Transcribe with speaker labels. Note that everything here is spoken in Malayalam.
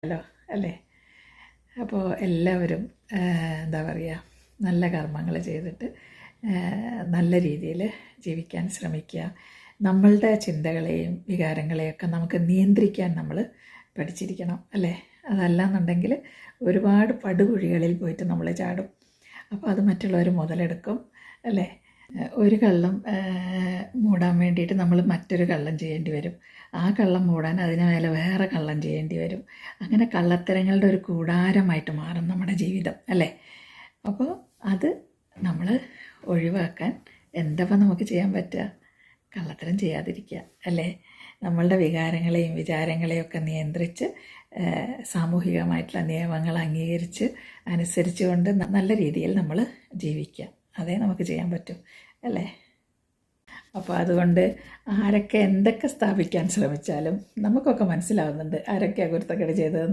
Speaker 1: ഹലോ അല്ലേ? അപ്പോൾ എല്ലാവരും എന്താ പറയുക, നല്ല കർമ്മങ്ങൾ ചെയ്തിട്ട് നല്ല രീതിയിൽ ജീവിക്കാൻ ശ്രമിക്കുക. നമ്മളുടെ ചിന്തകളെയും വികാരങ്ങളെയൊക്കെ നമുക്ക് നിയന്ത്രിക്കാൻ നമ്മൾ പഠിച്ചിരിക്കണം അല്ലേ? അതല്ലാന്നുണ്ടെങ്കിൽ ഒരുപാട് പടുകുഴികളിൽ പോയിട്ട് നമ്മൾ ചാടും. അപ്പോൾ അത് മറ്റുള്ളവർ മുതലെടുക്കും അല്ലേ? ഒരു കള്ളം മൂടാൻ വേണ്ടിയിട്ട് നമ്മൾ മറ്റൊരു കള്ളം ചെയ്യേണ്ടി വരും. ആ കള്ളം മൂടാൻ അതിന് മേലെ വേറെ കള്ളം ചെയ്യേണ്ടി വരും. അങ്ങനെ കള്ളത്തരങ്ങളുടെ ഒരു കൂടാരമായിട്ട് മാറും നമ്മുടെ ജീവിതം അല്ലേ? അപ്പോൾ അത് നമ്മൾ ഒഴിവാക്കാൻ എന്താ നമുക്ക് ചെയ്യാൻ പറ്റുക? കള്ളത്തരം ചെയ്യാതിരിക്കുക അല്ലേ? നമ്മളുടെ വികാരങ്ങളെയും വിചാരങ്ങളെയും ഒക്കെ നിയന്ത്രിച്ച് സാമൂഹികമായിട്ടുള്ള നിയമങ്ങൾ അംഗീകരിച്ച് അനുസരിച്ചുകൊണ്ട് നല്ല രീതിയിൽ നമ്മൾ ജീവിക്കുക. അതേ നമുക്ക് ചെയ്യാൻ പറ്റും അല്ലേ? അപ്പോൾ അതുകൊണ്ട് ആരൊക്കെ എന്തൊക്കെ സ്ഥാപിക്കാൻ ശ്രമിച്ചാലും നമുക്കൊക്കെ മനസ്സിലാവുന്നുണ്ട് ആരൊക്കെയാണ് കുരുത്തക്കേട് ചെയ്തതെന്ന്.